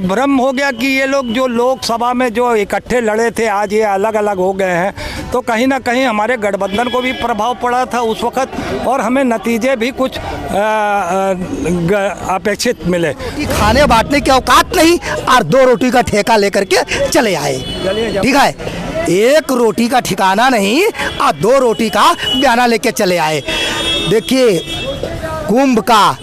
भ्रम हो गया कि ये लोग जो लोकसभा में जो इकट्ठे लड़े थे आज ये अलग अलग हो गए हैं, तो कहीं ना कहीं हमारे गठबंधन को भी प्रभाव पड़ा था उस वक्त और हमें नतीजे भी कुछ अपेक्षित मिले। खाने बांटने की औकात नहीं और 2 रोटी का ठेका लेकर के चले आए। ठीक है, 1 रोटी का ठिकाना नहीं और 2 रोटी का बयाना लेके चले आए। देखिए, कुंभ का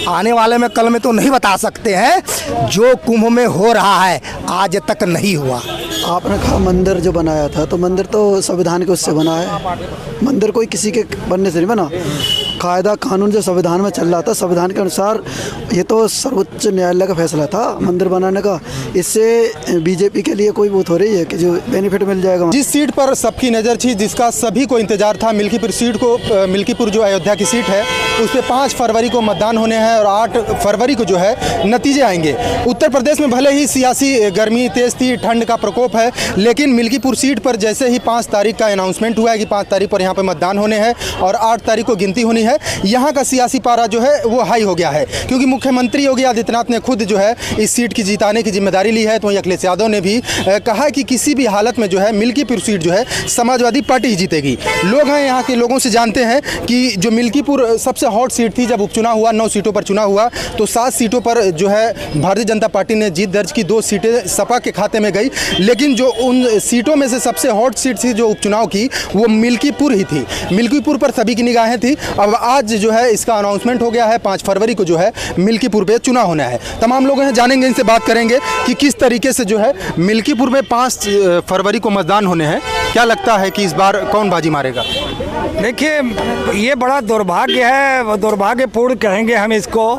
आने वाले में कल में तो नहीं बता सकते हैं, जो कुंभ में हो रहा है आज तक नहीं हुआ। आपने कहा मंदिर जो बनाया था, तो मंदिर तो संविधान के उससे बना है, मंदिर कोई किसी के बनने से नहीं बना। कायदा कानून जो संविधान में चल रहा था, संविधान के अनुसार ये तो सर्वोच्च न्यायालय का फैसला था मंदिर बनाने का। इससे बीजेपी के लिए कोई वो हो रही है कि जो बेनिफिट मिल जाएगा। जिस सीट पर सबकी नज़र थी, जिसका सभी को इंतजार था, मिल्कीपुर सीट को, मिल्कीपुर जो अयोध्या की सीट है उस पर 5 फरवरी को मतदान होने हैं और 8 फरवरी को जो है नतीजे आएंगे। उत्तर प्रदेश में भले ही सियासी गर्मी तेज़ थी, ठंड का प्रकोप है, लेकिन मिल्कीपुर सीट पर जैसे ही 5 तारीख का अनाउंसमेंट हुआ है कि 5 तारीख पर यहाँ पर मतदान होने हैं और 8 तारीख को गिनती होनी है, यहाँ का सियासी पारा जो है वो हाई हो गया है, क्योंकि मुख्यमंत्री योगी आदित्यनाथ ने खुद जो है इस सीट की जिताने की जिम्मेदारी ली है। तो वहीं अखिलेश यादव ने भी कहा है कि किसी भी हालत में जो है मिल्कीपुर सीट जो है समाजवादी पार्टी ही जीतेगी। लोग हैं यहाँ के लोगों से जानते हैं कि जो मिल्कीपुर सबसे हॉट सीट थी, जब उपचुनाव हुआ 9 सीटों पर चुनाव हुआ तो 7 सीटों पर जो है भारतीय जनता पार्टी ने जीत दर्ज की, 2 सीटें सपा के खाते में गई, लेकिन जो उन सीटों में से सबसे हॉट सीट थी जो उपचुनाव की वो मिल्कीपुर ही थी। मिल्कीपुर पर सभी की निगाहें थी। अब आज जो है इसका अनाउंसमेंट हो गया है, 5 फरवरी को जो है मिल्कीपुर पे चुनाव होना है। तमाम लोग हैं, जानेंगे, इनसे बात करेंगे कि किस तरीके से जो है मिल्कीपुर में 5 फरवरी को मतदान होने हैं। क्या लगता है कि इस बार कौन बाजी मारेगा? देखिए, ये बड़ा दुर्भाग्य है, दुर्भाग्यपूर्ण कहेंगे हम इसको,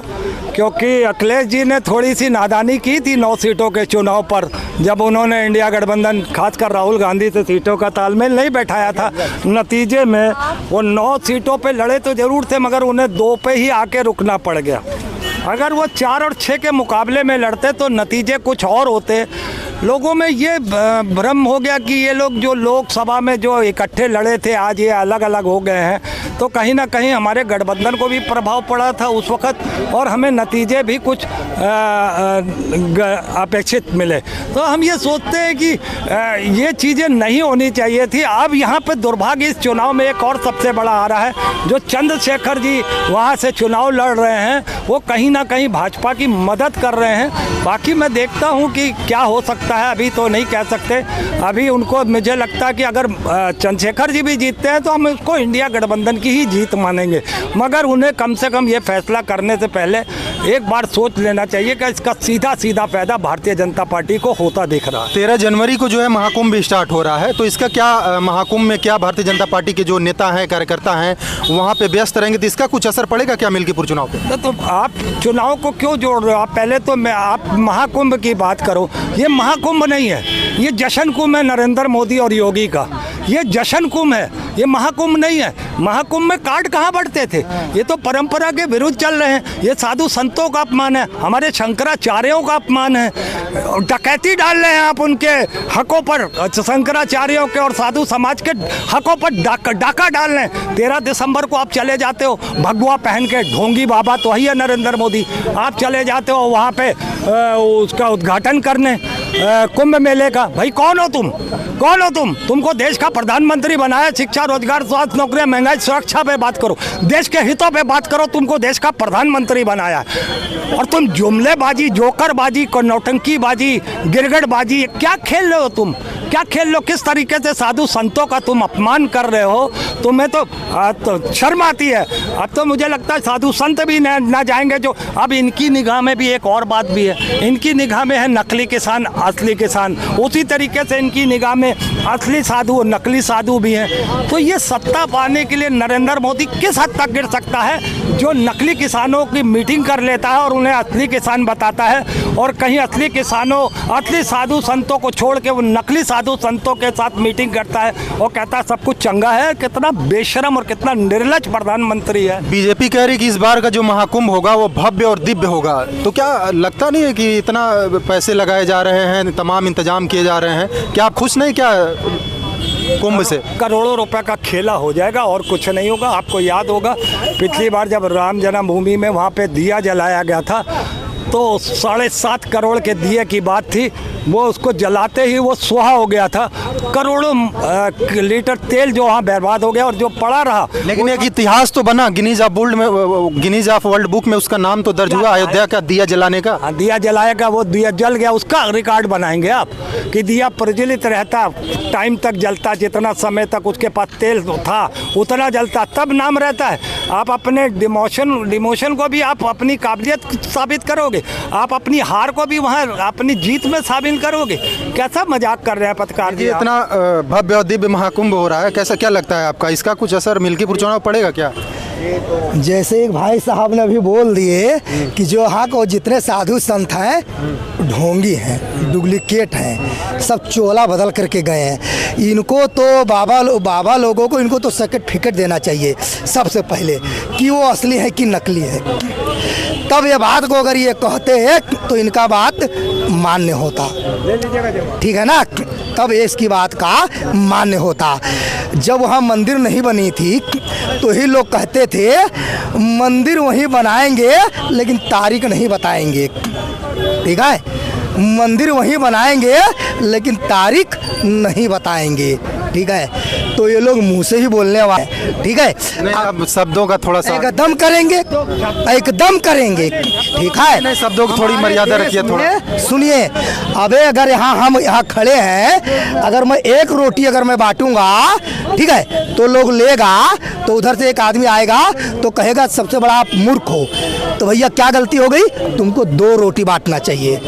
क्योंकि अखिलेश जी ने थोड़ी सी नादानी की थी 9 सीटों के चुनाव पर, जब उन्होंने इंडिया गठबंधन खासकर राहुल गांधी से सीटों का तालमेल नहीं बैठाया था। नतीजे में वो 9 सीटों पे लड़े तो जरूर थे, मगर उन्हें 2 पे ही आके रुकना पड़ गया। अगर वो 4 और 6 के मुकाबले में लड़ते तो नतीजे कुछ और होते। लोगों में ये भ्रम हो गया कि ये लोग जो लोकसभा में जो इकट्ठे लड़े थे आज ये अलग अलग हो गए हैं, तो कहीं ना कहीं हमारे गठबंधन को भी प्रभाव पड़ा था उस वक्त और हमें नतीजे भी कुछ अपेक्षित मिले। तो हम ये सोचते हैं कि ये चीज़ें नहीं होनी चाहिए थी। अब यहाँ पे दुर्भाग्य इस चुनाव में एक और सबसे बड़ा आ रहा है, जो चंद्रशेखर जी वहाँ से चुनाव लड़ रहे हैं वो कहीं ना कहीं भाजपा की मदद कर रहे हैं। बाकी मैं देखता हूँ कि क्या हो सकता है, अभी तो नहीं कह सकते। अभी उनको, मुझे लगता है कि अगर चंद्रशेखर जी भी जीतते हैं तो हम उसको इंडिया गठबंधन की ही जीत मानेंगे, मगर उन्हें कम से कम ये फैसला करने से पहले एक बार सोच लेना चाहिए कि इसका सीधा सीधा फायदा भारतीय जनता पार्टी को होता दिख रहा है। 13 जनवरी को जो है महाकुंभ भी स्टार्ट हो रहा है, तो इसका क्या महाकुंभ में क्या भारतीय जनता पार्टी के जो नेता हैं, कार्यकर्ता हैं, वहाँ पे व्यस्त रहेंगे, तो इसका कुछ असर पड़ेगा क्या मिल्कीपुर चुनाव पे? तो आप चुनाव को क्यों जोड़ रहे हो? आप पहले तो आप महाकुंभ की बात करो। ये महाकुंभ नहीं है, ये जश्न कुंभ है नरेंद्र मोदी और योगी का। ये जश्न कुंभ है, ये महाकुंभ नहीं है। महाकुंभ में कार्ड कहाँ बढ़ते थे? ये तो परंपरा के विरुद्ध चल रहे हैं। ये साधु संतों का अपमान है, हमारे शंकराचार्यों का अपमान है। डकैती डाल रहे हैं आप उनके हकों पर, शंकराचार्यों के और साधु समाज के हकों पर डाका डाल रहे हैं। 13 दिसंबर को आप चले जाते हो भगवा पहन के, ढोंगी बाबा तो ही है नरेंद्र मोदी, आप चले जाते हो वहाँ पे उसका उद्घाटन करने कुंभ मेले का। भाई कौन हो तुम? कौन हो तुम? तुमको देश का प्रधानमंत्री बनाया, शिक्षा, रोजगार, स्वास्थ्य, नौकरियां, महंगाई, सुरक्षा पे बात करो, देश के हितों पे बात करो। तुमको देश का प्रधानमंत्री बनाया और तुम जुमलेबाजी, जोकरबाजी, नौटंकीबाजी, गिरगटबाजी, क्या खेल रहे हो तुम? क्या खेल लो? किस तरीके से साधु संतों का तुम अपमान कर रहे हो? तुम्हें तो शर्म आती है। अब तो मुझे लगता है साधु संत भी ना जाएंगे। जो अब इनकी निगाह में भी एक और बात भी है, इनकी निगाह में है नकली किसान, असली किसान। उसी तरीके से इनकी निगाह में असली साधु और नकली साधु भी हैं। तो ये सत्ता पाने के लिए नरेंद्र मोदी किस हद तक गिर सकता है? जो नकली किसानों की मीटिंग कर लेता है और उन्हें असली किसान बताता है, और कहीं असली किसानों, असली साधु संतों को छोड़ के वो नकली साधु संतों के साथ मीटिंग करता है और कहता है सब कुछ चंगा है। कितना बेशरम और कितना निर्लज प्रधानमंत्री है। बीजेपी कह रही कि इस बार का जो महाकुंभ होगा वो भव्य और दिव्य होगा, तो क्या लगता नहीं है कि इतना पैसे लगाए जा रहे हैं, तमाम इंतजाम किए जा रहे हैं, क्या आप खुश नहीं? क्या कुंभ से करोड़ों रुपए का खेला हो जाएगा और कुछ नहीं होगा। आपको याद होगा पिछली बार जब राम जन्मभूमि में वहाँ पे दिया जलाया गया था तो 7.5 करोड़ के दिए की बात थी, वो उसको जलाते ही वो सुहा हो गया था। करोड़ों लीटर तेल जो वहाँ बर्बाद हो गया और जो पड़ा रहा। लेकिन एक इतिहास तो बना, गिनीज ऑफ वर्ल्ड बुक में उसका नाम तो दर्ज हुआ, अयोध्या का दिया जलाने का। हाँ, दिया जलाएगा, वो दिया जल गया, उसका रिकॉर्ड बनाएंगे आप कि दिया प्रज्वलित रहता, टाइम तक जलता, जितना समय तक उसके पास तेल था उतना जलता, तब नाम रहता है। आप अपने डिमोशन को भी आप अपनी काबिलियत साबित करोगे, आप अपनी हार को भी वहाँ अपनी जीत में शामिल करोगे। कैसा मजाक कर रहे हैं पत्रकार जी? इतना भव्य और दिव्य महाकुंभ हो रहा है, कैसा क्या लगता है आपका, इसका कुछ असर मिल्कीपुर चुनाव पड़ेगा क्या? जैसे एक भाई साहब ने अभी बोल दिए कि जो यहाँ को जितने साधु संत हैं ढोंगी हैं, डुप्लीकेट हैं, सब चोला बदल करके गए हैं। इनको तो बाबा लोगों को इनको तो सर्टिफिकेट देना चाहिए सबसे पहले कि वो असली है कि नकली है। तब ये बात को अगर ये कहते हैं तो इनका बात मान्य होता, ठीक है ना, तब इसकी बात का मान्य होता। जब वहाँ मंदिर नहीं बनी थी तो ही लोग कहते थे मंदिर वहीं बनाएंगे लेकिन तारीख नहीं बताएंगे, ठीक है, मंदिर वहीं बनाएंगे लेकिन तारीख नहीं बताएंगे, ठीक है। तो ये लोग मुंह से ही बोलने वाले, ठीक है, अब शब्दों का थोड़ा सा एकदम करेंगे, एकदम करेंगे, ठीक है। शब्दों की थोड़ी मर्यादा रखिए, थोड़ा सुनिए। अबे अगर हम यहाँ खड़े हैं, अगर मैं एक रोटी अगर मैं बांटूंगा, ठीक है, तो लोग लेगा, तो उधर से एक आदमी आएगा तो कहेगा सबसे बड़ा आप मूर्ख हो। तो भैया क्या गलती हो गई? तुमको 2 रोटी बांटना चाहिए।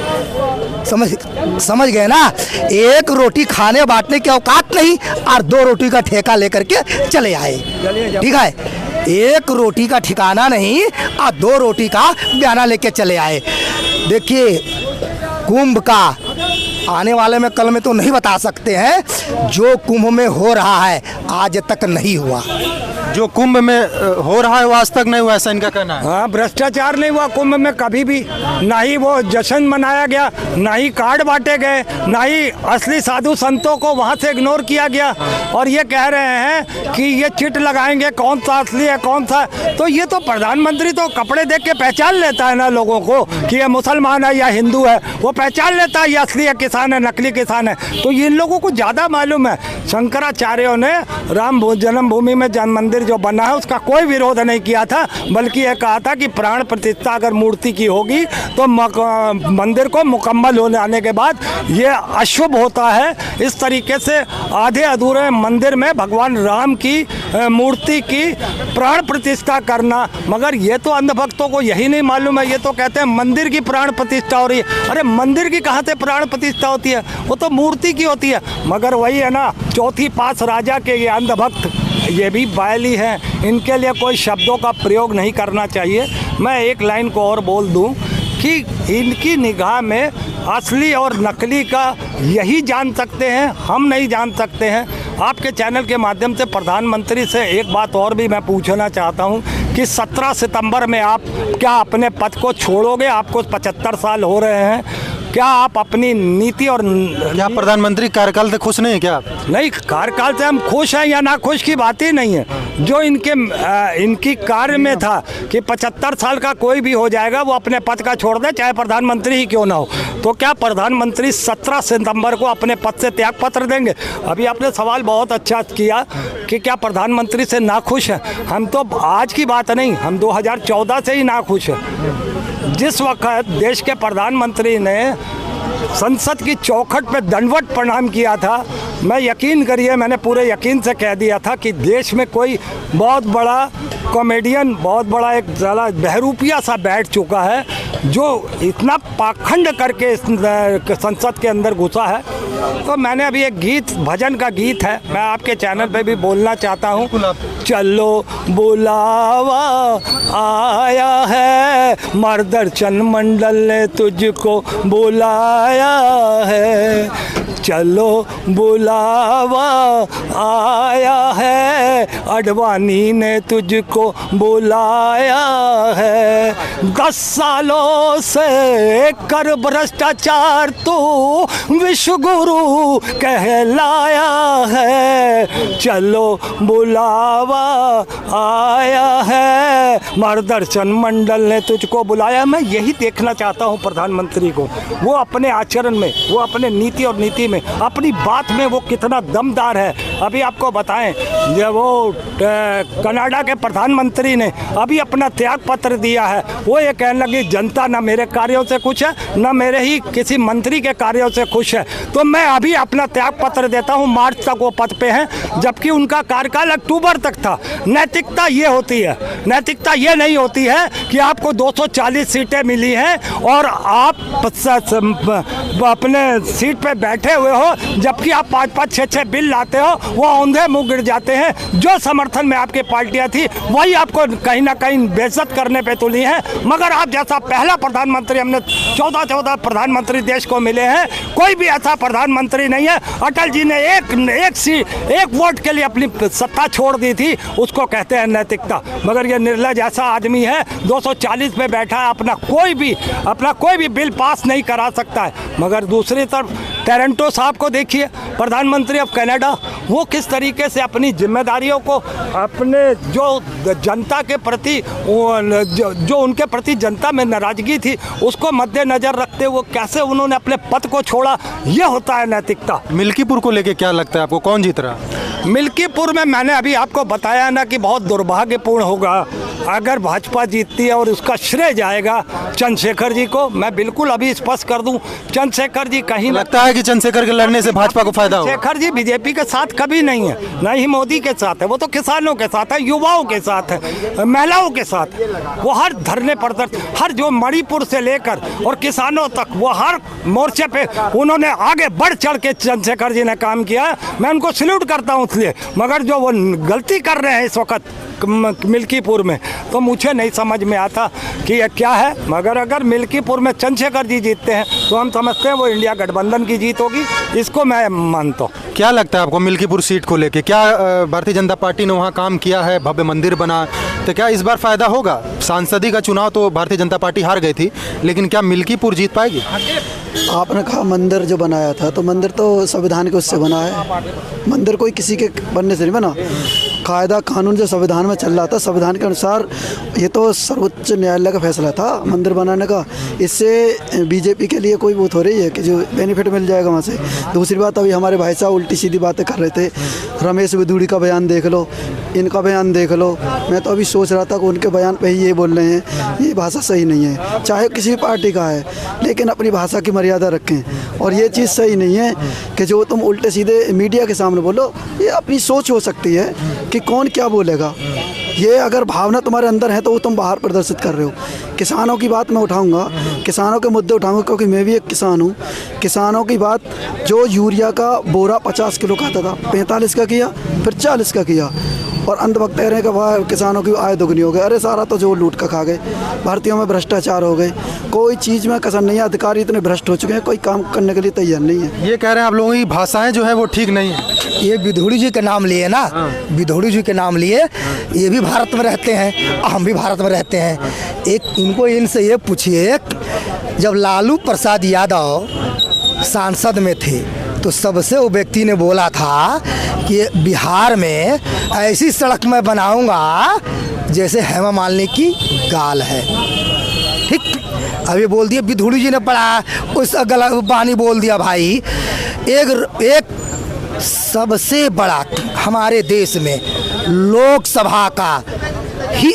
समझ गए ना? एक रोटी खाने बांटने की औकात नहीं और 2 रोटी का ठेका लेकर के चले आए, ठीक है। एक रोटी का ठिकाना नहीं और 2 रोटी का बयाना लेके चले आए। देखिए, कुंभ का आने वाले में कल में तो नहीं बता सकते हैं, जो कुंभ में हो रहा है आज तक नहीं हुआ। जो कुंभ में हो रहा है वो आज तक नहीं हुआ, ऐसा इनका कहना है। हाँ, भ्रष्टाचार नहीं हुआ कुंभ में कभी भी, ना ही वो जश्न मनाया गया, ना ही कार्ड बांटे गए, ना ही असली साधु संतों को वहाँ से इग्नोर किया गया। और ये कह रहे हैं कि ये चिट लगाएंगे कौन सा असली है कौन सा, तो ये तो प्रधानमंत्री तो कपड़े देख के पहचान लेता है ना लोगों को कि ये मुसलमान है या हिंदू है, वो पहचान लेता है ये असली है किसान है नकली किसान है। तो इन लोगों को ज़्यादा मालूम है। शंकराचार्यों ने राम जन्मभूमि में जन्म मंदिर जो बना है उसका कोई विरोध नहीं किया था, बल्कि यह कहा था कि प्राण प्रतिष्ठा अगर मूर्ति की होगी तो मंदिर को मुकम्मल होने आने के बाद ये अशुभ होता है। इस तरीके से आधे अधूरे मंदिर में भगवान राम की मूर्ति की प्राण प्रतिष्ठा करना, मगर ये तो अंधभक्तों को यही नहीं मालूम है। ये तो कहते हैं मंदिर की प्राण प्रतिष्ठा हो रही है। अरे मंदिर की कहाँ से प्राण प्रतिष्ठा होती है, वो तो मूर्ति की होती है। मगर वही है ना, चौथी पास राजा के ये अंधभक्त ये भी बायली हैं, इनके लिए कोई शब्दों का प्रयोग नहीं करना चाहिए। मैं एक लाइन को और बोल दूं कि इनकी निगाह में असली और नकली का यही जान सकते हैं, हम नहीं जान सकते हैं। आपके चैनल के माध्यम से प्रधानमंत्री से एक बात और भी मैं पूछना चाहता हूं कि 17 सितंबर में आप क्या अपने पद को छोड़ोगे? आपको 75 साल हो रहे हैं, क्या आप अपनी नीति और क्या प्रधानमंत्री कार्यकाल से खुश नहीं है क्या? नहीं, कार्यकाल से हम खुश हैं या ना खुश की बात ही नहीं है। जो इनकी कार्य में था कि 75 साल का कोई भी हो जाएगा वो अपने पद का छोड़ दे, चाहे प्रधानमंत्री ही क्यों ना हो। तो क्या प्रधानमंत्री 17 सितंबर को अपने पद से त्याग पत्र देंगे? अभी आपने सवाल बहुत अच्छा किया कि क्या प्रधानमंत्री से नाखुश हैं। हम तो आज की बात नहीं, हम 2014 से ही नाखुश हैं। जिस वक्त देश के प्रधानमंत्री ने संसद की चौखट पे दंडवत प्रणाम किया था, मैं यकीन करिए मैंने पूरे यकीन से कह दिया था कि देश में कोई बहुत बड़ा कॉमेडियन, बहुत बड़ा एक ज़रा बहरूपिया सा बैठ चुका है जो इतना पाखंड करके संसद के अंदर घुसा है। तो मैंने अभी एक गीत, भजन का गीत है, मैं आपके चैनल पे भी बोलना चाहता हूँ। चलो बुलावा आया है, मर्दर्शन मंडल ने तुझको बुलाया है। चलो बुलावा आया है, अडवाणी ने तुझको बुलाया है। 10 सालों से कर भ्रष्टाचार तू विश्व गुरु कहलाया है, चलो बुलावा आया है, मार्गदर्शन मंडल ने तुझको बुलाया। मैं यही देखना चाहता हूँ प्रधानमंत्री को, वो अपने आचरण में, वो अपने नीति और नीति में, अपनी बात में वो कितना दमदार है। अभी आपको बताएं, जब वो कनाडा के प्रधानमंत्री ने अभी अपना त्याग पत्र दिया है, वो ये कहने लगी जनता न मेरे कार्यों से खुश है, न मेरे ही किसी मंत्री के कार्यों से खुश है, तो मैं अभी अपना त्याग पत्र देता हूँ। मार्च तक वो पद पे हैं, जबकि उनका कार्यकाल अक्टूबर तक था। नैतिकता ये होती है, नैतिकता ये नहीं होती है कि आपको 240 सीटें मिली हैं और आप अपने सीट पे बैठे हुए हो, जबकि आप 5-5, 6-6 बिल लाते हो, वो औंधे मुंह गिर जाते हैं। जो समर्थन में आपकी पार्टियां थी वही आपको कहीं ना कहीं बेइज्जत करने पे तुली हैं। मगर आप जैसा पहला प्रधानमंत्री, हमने 14 प्रधानमंत्री देश को मिले हैं, कोई भी ऐसा प्रधानमंत्री नहीं है। अटल जी ने एक वोट के लिए अपनी सत्ता छोड़ दी थी, उसको कहते हैं नैतिकता। मगर ये निर्लज ऐसा आदमी है, 240 पे बैठा है, अपना कोई भी बिल पास नहीं करा सकता है। मगर दूसरी तरफ टोरंटो साहब को देखिए, प्रधानमंत्री ऑफ कनाडा, वो किस तरीके से अपनी जिम्मेदारियों को, अपने जो जनता के प्रति, जो उनके प्रति जनता में नाराजगी थी, उसको मद्देनजर रखते हुए कैसे उन्होंने अपने पद को छोड़ा, ये होता है नैतिकता। मिल्कीपुर को लेके क्या लगता है आपको, कौन जीत रहा? मिल्कीपुर में मैंने अभी आपको बताया ना कि बहुत दुर्भाग्यपूर्ण होगा अगर भाजपा जीतती है, और उसका श्रेय जाएगा चंद्रशेखर जी को। मैं बिल्कुल अभी स्पष्ट कर दूं, चंद्रशेखर जी कहीं लगता है कि चंद्रशेखर के लड़ने से भाजपा को फायदा होगा। चंद्रशेखर जी बीजेपी के साथ कभी नहीं है, न ही मोदी के साथ है, वो तो किसानों के साथ है, युवाओं के साथ है, महिलाओं के साथ। वो हर धरने पर, हर जो मणिपुर से लेकर और किसानों तक, वो हर मोर्चे पे उन्होंने आगे बढ़ चढ़ के चंद्रशेखर जी ने काम किया। मैं उनको सल्यूट करता हूँ इसलिए। मगर जो वो गलती कर रहे हैं इस वक्त मिल्कीपुर में, तो मुझे नहीं समझ में आता कि ये क्या है। मगर अगर मिल्कीपुर में चंद्रशेखर जी जीतते हैं तो हम समझते हैं वो इंडिया गठबंधन की जीत होगी, इसको मैं मानता हूँ। क्या लगता है आपको मिल्कीपुर सीट को लेके, क्या भारतीय जनता पार्टी ने वहाँ काम किया है, भव्य मंदिर बना, तो क्या इस बार फायदा होगा? सांसदी का चुनाव तो भारतीय जनता पार्टी हार गई थी, लेकिन क्या मिल्कीपुर जीत पाएगी? आपने कहा मंदिर जो बनाया था, तो मंदिर तो संविधान के उससे बना है। मंदिर कोई किसी के बनने से नहीं बना। कायदा कानून जो संविधान में चल रहा था, संविधान के अनुसार ये तो सर्वोच्च न्यायालय का फैसला था मंदिर बनाने का। इससे बीजेपी के लिए कोई वो हो रही है कि जो बेनिफिट मिल जाएगा वहाँ से। दूसरी बात, अभी हमारे भाई साहब उल्टी सीधी बातें कर रहे थे। रमेश विधूड़ी का बयान देख लो, इनका बयान देख लो। मैं तो अभी सोच रहा था कि उनके बयान पे ही ये बोल रहे हैं, ये भाषा सही नहीं है, चाहे किसी भी पार्टी का है, लेकिन अपनी भाषा की मर्यादा रखें। और ये चीज़ सही नहीं है कि जो तुम उल्टे सीधे मीडिया के सामने बोलो। ये अपनी सोच हो सकती है कि कौन क्या बोलेगा। ये अगर भावना तुम्हारे अंदर है तो वो तुम बाहर प्रदर्शित कर रहे हो। किसानों की बात मैं उठाऊंगा, किसानों के मुद्दे उठाऊंगा, क्योंकि मैं भी एक किसान हूँ। किसानों की बात, जो यूरिया का बोरा 50 किलो का आता था, 45 का किया, फिर 40 का किया, और अंधभक्त कह रहे हैं कि किसानों की आय दोगुनी हो गई। अरे सारा तो जो लूट का खा गए। भारतीयों में भ्रष्टाचार हो गए, कोई चीज़ में कसर नहीं है। अधिकारी इतने भ्रष्ट हो चुके हैं, कोई काम करने के लिए तैयार नहीं है। ये कह रहे हैं आप लोगों की भाषाएं जो है वो ठीक नहीं है। ये विधूड़ी जी के नाम लिए ना, विधूड़ी जी के नाम लिए, ये भी भारत में रहते हैं, हम भी भारत में रहते हैं। एक इनको इनसे ये पूछिए, जब लालू प्रसाद यादव सांसद में थे तो सबसे वो व्यक्ति ने बोला था कि बिहार में ऐसी सड़क मैं बनाऊंगा जैसे हेमा मालिनी की गाल है। ठीक, अभी बोल दिया विधूड़ी जी ने पढ़ा, उस गलत बानी बोल दिया। भाई एक सबसे बड़ा हमारे देश में लोकसभा का ही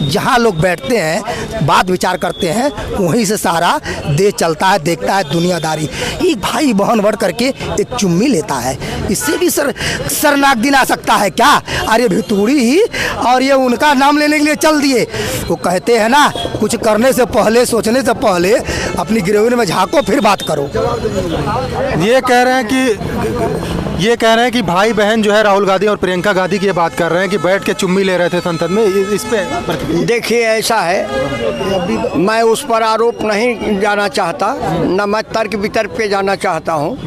जहाँ लोग बैठते हैं, बात विचार करते हैं, वहीं से सारा देश चलता है, देखता है दुनियादारी। एक भाई बहन बढ़ करके एक चुम्मी लेता है, इससे भी सरनाक दिन आ सकता है क्या? अरे भितूड़ी, और ये उनका नाम लेने के लिए चल दिए। वो कहते हैं ना, कुछ करने से पहले, सोचने से पहले अपनी गिरवी में झाँको, फिर बात करो। ये कह रहे हैं कि भाई बहन जो है राहुल गांधी और प्रियंका गांधी की ये बात कर रहे हैं कि बैठ के चुम्मी ले रहे थे संसद में। इस पे देखिए, ऐसा है, मैं उस पर आरोप नहीं जाना चाहता, न मैं तर्क वितर्क पे जाना चाहता हूँ।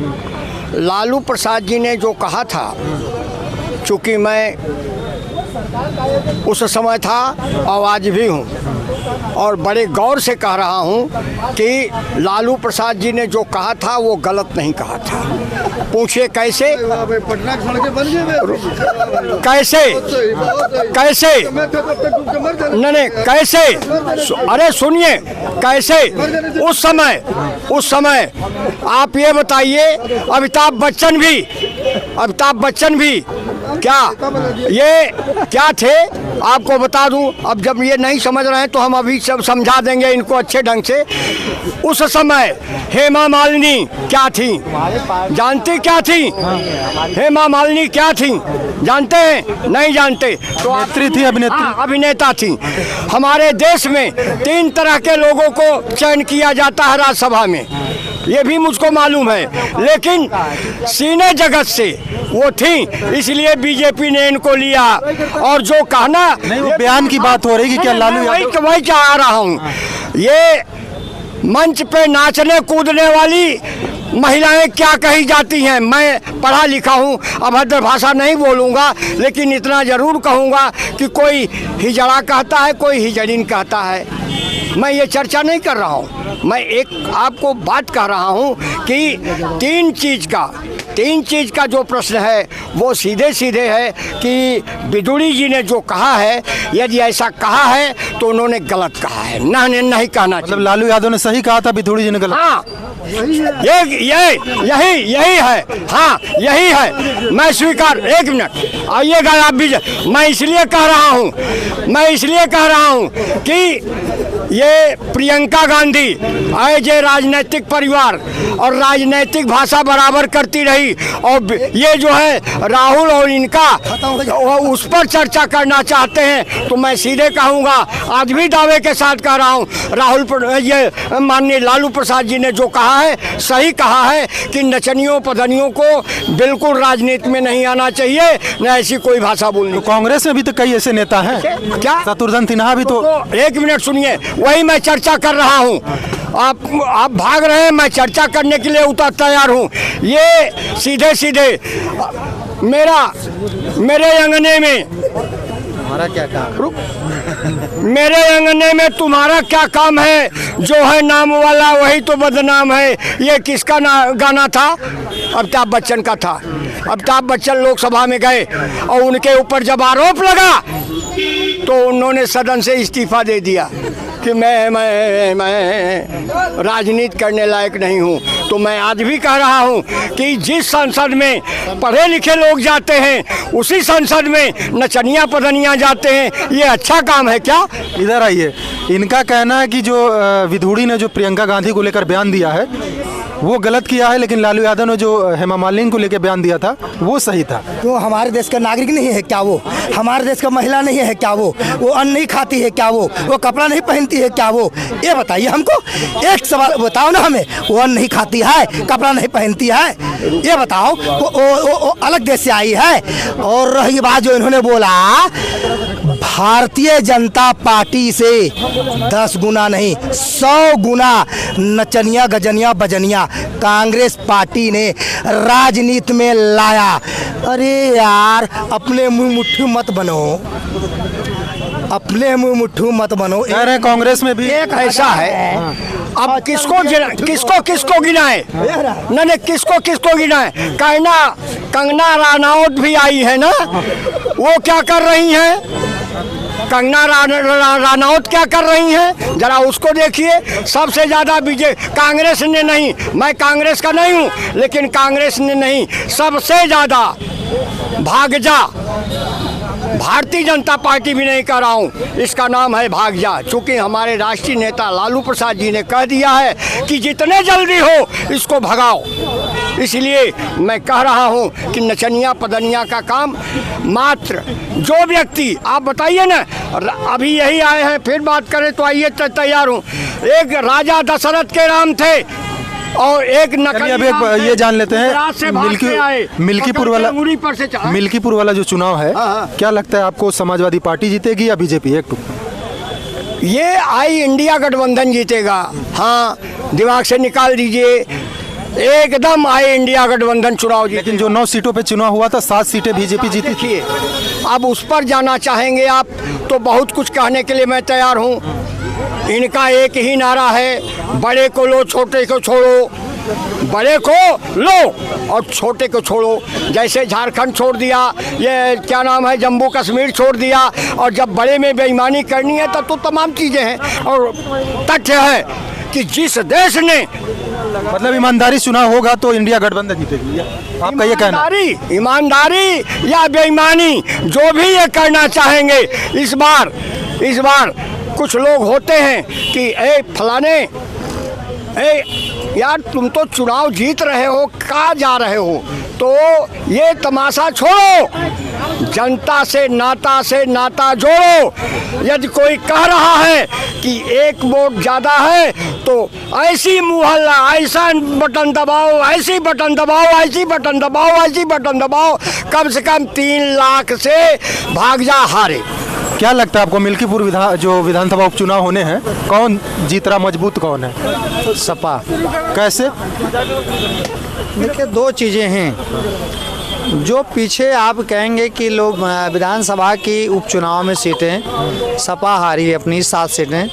लालू प्रसाद जी ने जो कहा था, चूँकि मैं उस समय था और आज भी हूँ, और बड़े गौर से कह रहा हूं कि लालू प्रसाद जी ने जो कहा था वो गलत नहीं कहा था। पूछिए कैसे कैसे कैसे नहीं कैसे, अरे सुनिए कैसे उस समय आप ये बताइए, अमिताभ बच्चन भी क्या थे आपको बता दूं। अब जब ये नहीं समझ रहे हैं तो हम अभी सब समझा देंगे इनको अच्छे ढंग से। उस समय हेमा मालिनी क्या थी, जानती क्या थी? हेमा मालिनी क्या थी जानते हैं? नहीं जानते तो अभिनेत्री थी, अभिनेता थी। हमारे देश में 3 तरह के लोगों को चयन किया जाता है राज्यसभा में, ये भी मुझको मालूम है, लेकिन सीने जगत से वो थी, इसलिए बीजेपी ने इनको लिया। और जो कहना नहीं, वो बयान की बात हो रही कि क्या लालू वही क्या आ रहा हूँ, ये मंच पे नाचने कूदने वाली महिलाएं क्या कही जाती हैं। मैं पढ़ा लिखा हूँ, अभद्र भाषा नहीं बोलूँगा, लेकिन इतना ज़रूर कहूँगा कि कोई हिजड़ा कहता है, कोई हिजड़िन कहता है। मैं ये चर्चा नहीं कर रहा हूँ, मैं एक आपको बात कह रहा हूँ कि तीन चीज़ का जो प्रश्न है वो सीधे सीधे है कि बिदुड़ी जी ने जो कहा है, यदि ऐसा कहा है तो उन्होंने गलत कहा है, नहीं कहना चाहिए। मतलब लालू यादव ने सही कहा था, बिदुड़ी जी ने गलत। हाँ, यही है, हाँ यही है, मैं स्वीकार। एक मिनट आइएगा आप भी। मैं इसलिए कह रहा हूँ कि ये प्रियंका गांधी एज ए राजनीतिक परिवार और राजनीतिक भाषा बराबर करती रही, और ये जो है राहुल और इनका उस पर चर्चा करना चाहते हैं, तो मैं सीधे कहूँगा, आज भी दावे के साथ कह रहा हूँ, ये माननीय लालू प्रसाद जी ने जो कहा है सही कहा है कि नचनियों पधनियों को बिल्कुल राजनीति में नहीं आना चाहिए, न ऐसी कोई भाषा बोलनी। तो कांग्रेस में भी तो कई ऐसे नेता हैं, क्या शत्रुघ्न सिन्हा भी तो एक मिनट सुनिए, वही मैं चर्चा कर रहा हूँ। आप भाग रहे हैं, मैं चर्चा करने के लिए तैयार हूँ। ये सीधे मेरे अंगने में हमारा क्या काम, मेरे अंगने में तुम्हारा क्या काम है, जो है नाम वाला वही तो बदनाम है। ये किसका गाना था? अमिताभ बच्चन का था। अमिताभ बच्चन लोकसभा में गए और उनके ऊपर जब आरोप लगा तो उन्होंने सदन से इस्तीफा दे दिया कि मैं राजनीति करने लायक नहीं हूँ। तो मैं आज भी कह रहा हूँ कि जिस संसद में पढ़े लिखे लोग जाते हैं उसी संसद में नचनिया पधनिया जाते हैं, ये अच्छा काम है क्या? इधर आइए। इनका कहना है कि जो विधुड़ी ने जो प्रियंका गांधी को लेकर बयान दिया है वो गलत किया है, लेकिन लालू यादव ने जो हेमा मालिनी को लेकर बयान दिया था वो सही था। तो हमारे देश का नागरिक नहीं है क्या वो? हमारे देश का महिला नहीं है क्या वो अन्न नहीं खाती है क्या वो कपड़ा नहीं पहनती है क्या वो? ये बताइए हमको, एक सवाल बताओ ना हमें। वो अन्न नहीं खाती है, कपड़ा नहीं पहनती है, ये बताओ। वो अलग देश से आई है। और रही बात जो इन्होंने बोला, भारतीय जनता पार्टी से 10 गुना नहीं 100 गुना नचनिया गजनिया बजनिया कांग्रेस पार्टी ने राजनीति में लाया। अरे यार, अपने मुंह मुट्ठी मत बनो, अपने मुंह मुट्ठी मत बनो। कह रहे हैं कांग्रेस में भी एक ऐसा है, अब किसको गिनाए? नहीं, किसको गिनाए? कंगना राणावत भी आई है ना, वो क्या कर रही हैं? कंगना राणावत क्या कर रही हैं, जरा उसको देखिए। सबसे ज़्यादा कांग्रेस ने नहीं, मैं कांग्रेस का नहीं हूँ, लेकिन कांग्रेस ने नहीं, सबसे ज़्यादा भाग जा, भारतीय जनता पार्टी भी नहीं कह रहा हूँ, इसका नाम है भाग जा। चूँकि हमारे राष्ट्रीय नेता लालू प्रसाद जी ने कह दिया है कि जितने जल्दी हो इसको भगाओ, इसलिए मैं कह रहा हूँ कि नचनिया पदनिया का काम मात्र जो व्यक्ति, आप बताइए ना, अभी यही आए हैं, फिर बात करें तो आइए तैयार हूँ। एक राजा दशरथ के राम थे और एक नकली। अब एक ये जान लेते हैं, मिल्कीपुर वाला जो चुनाव है, क्या लगता है आपको, समाजवादी पार्टी जीतेगी या बीजेपी? एक टुक ये आई इंडिया गठबंधन जीतेगा। हाँ, दिमाग से निकाल दीजिए, एकदम आई इंडिया गठबंधन चुनाव जीते। लेकिन जो 9 सीटों पे चुनाव हुआ था, 7 सीटें बीजेपी जीती थी। अब उस पर जाना चाहेंगे आप तो बहुत कुछ कहने के लिए मैं तैयार हूँ। इनका एक ही नारा है, बड़े को लो छोटे को छोड़ो, बड़े को लो और छोटे को छोड़ो। जैसे झारखंड छोड़ दिया, ये क्या नाम है, जम्मू कश्मीर छोड़ दिया, और जब बड़े में बेईमानी करनी है तब तो तमाम चीज़ें हैं। और तथ्य है कि जिस देश ने, मतलब ईमानदारी चुनाव होगा तो इंडिया गठबंधन जीतेगी, आपका ये कहना? ईमानदारी या बेईमानी, जो भी ये करना चाहेंगे, इस बार कुछ लोग होते हैं कि ए फलाने, ए यार तुम तो चुनाव जीत रहे हो, कहाँ जा रहे हो? तो ये तमाशा छोड़ो, जनता से नाता जोड़ो। यदि कोई कह रहा है कि एक वोट ज़्यादा है तो ऐसी मुहल्ला, ऐसा बटन दबाओ, ऐसी बटन दबाओ, ऐसी बटन दबाओ, ऐसी बटन दबाओ, कम से कम 3 लाख से भाग जा हारे। क्या लगता है आपको मिल्कीपुर विधानसभा उपचुनाव होने हैं, कौन जीत रहा, मजबूत कौन है? सपा। कैसे? देखिए, 2 चीज़ें हैं। जो पीछे आप कहेंगे कि लोग विधानसभा की उपचुनाव में सीटें सपा हारी है अपनी 7 सीटें,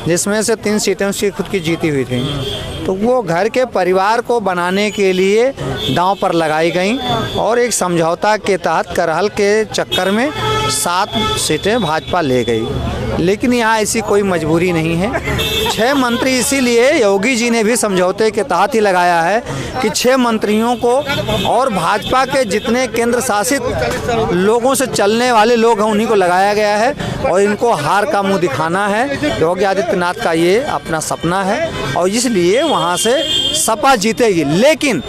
जिसमें से 3 सीटें उसकी खुद की जीती हुई थी, तो वो घर के परिवार को बनाने के लिए दांव पर लगाई गई और एक समझौता के तहत करहल के चक्कर में 7 सीटें भाजपा ले गई। लेकिन यहाँ ऐसी कोई मजबूरी नहीं है। 6 मंत्री इसीलिए योगी जी ने भी समझौते के तहत ही लगाया है कि 6 मंत्रियों को और भाजपा के जितने केंद्र शासित लोगों से चलने वाले लोग हैं उन्हीं को लगाया गया है, और इनको हार का मुंह दिखाना है। योगी आदित्यनाथ का ये अपना सपना है और इसलिए वहाँ से सपा जीतेगी। लेकिन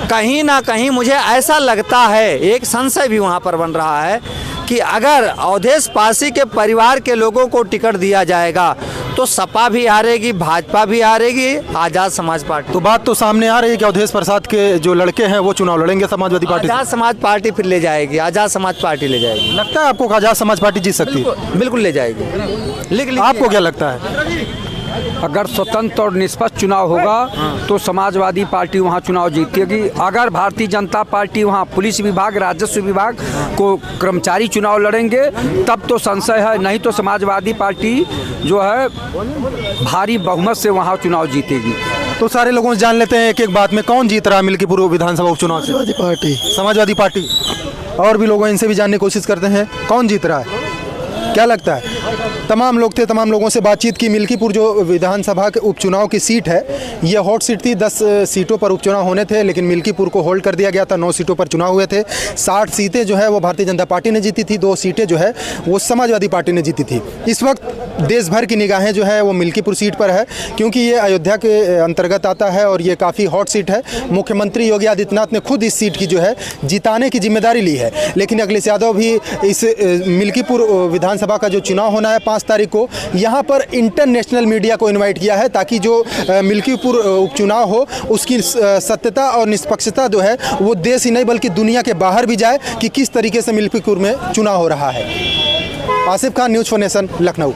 कहीं ना कहीं मुझे ऐसा लगता है, एक संशय भी वहाँ पर बन रहा है कि अगर अवधेश पासी के परिवार के लोगों को टिकट दिया जाएगा तो सपा भी हारेगी, भाजपा भी हारेगी, आज़ाद समाज पार्टी। तो बात तो सामने आ रही है कि अवधेश प्रसाद के जो लड़के हैं वो चुनाव लड़ेंगे समाजवादी पार्टी। आज़ाद समाज पार्टी फिर ले जाएगी, आज़ाद समाज पार्टी ले जाएगी। लगता है आपको कि आज़ाद समाज पार्टी जीत सकती है? बिल्कुल ले जाएगी। लेकिन आपको क्या लगता है? अगर स्वतंत्र और निष्पक्ष चुनाव होगा तो समाजवादी पार्टी वहाँ चुनाव जीतेगी। अगर भारतीय जनता पार्टी वहाँ पुलिस विभाग, राजस्व विभाग को कर्मचारी चुनाव लड़ेंगे तब तो संशय है, नहीं तो समाजवादी पार्टी जो है भारी बहुमत से वहाँ चुनाव जीतेगी। तो सारे लोगों से जान लेते हैं एक एक बात में, कौन जीत रहा है मिल्कीपुर विधानसभा उपचुनाव से? समाजवादी पार्टी। समाजवादी पार्टी। और भी लोगों इनसे भी जानने की कोशिश करते हैं कौन जीत रहा है, क्या लगता है? तमाम लोग थे, तमाम लोगों से बातचीत की। मिल्कीपुर जो विधानसभा के उपचुनाव की सीट है, ये हॉट सीट थी। 10 सीटों पर उपचुनाव होने थे, लेकिन मिल्कीपुर को होल्ड कर दिया गया था। 9 सीटों पर चुनाव हुए थे। 60 सीटें जो है वो भारतीय जनता पार्टी ने जीती थी, 2 सीटें जो है वो समाजवादी पार्टी ने जीती थी। इस वक्त देश भर की निगाहें जो है वो मिल्कीपुर सीट पर है, क्योंकि ये अयोध्या के अंतर्गत आता है और ये काफ़ी हॉट सीट है। मुख्यमंत्री योगी आदित्यनाथ ने खुद इस सीट की जो है जिताने की जिम्मेदारी ली है, लेकिन अखिलेश यादव भी इस मिल्कीपुर विधानसभा का जो चुनाव होना है 5 तारीख को, यहाँ पर इंटरनेशनल मीडिया को इनवाइट किया है ताकि जो मिल्कीपुर उपचुनाव हो उसकी सत्यता और निष्पक्षता जो है वो देश ही नहीं बल्कि दुनिया के बाहर भी जाए कि किस तरीके से मिल्कीपुर में चुनाव हो रहा है। Asif Khan, news 4 nation, Lucknow.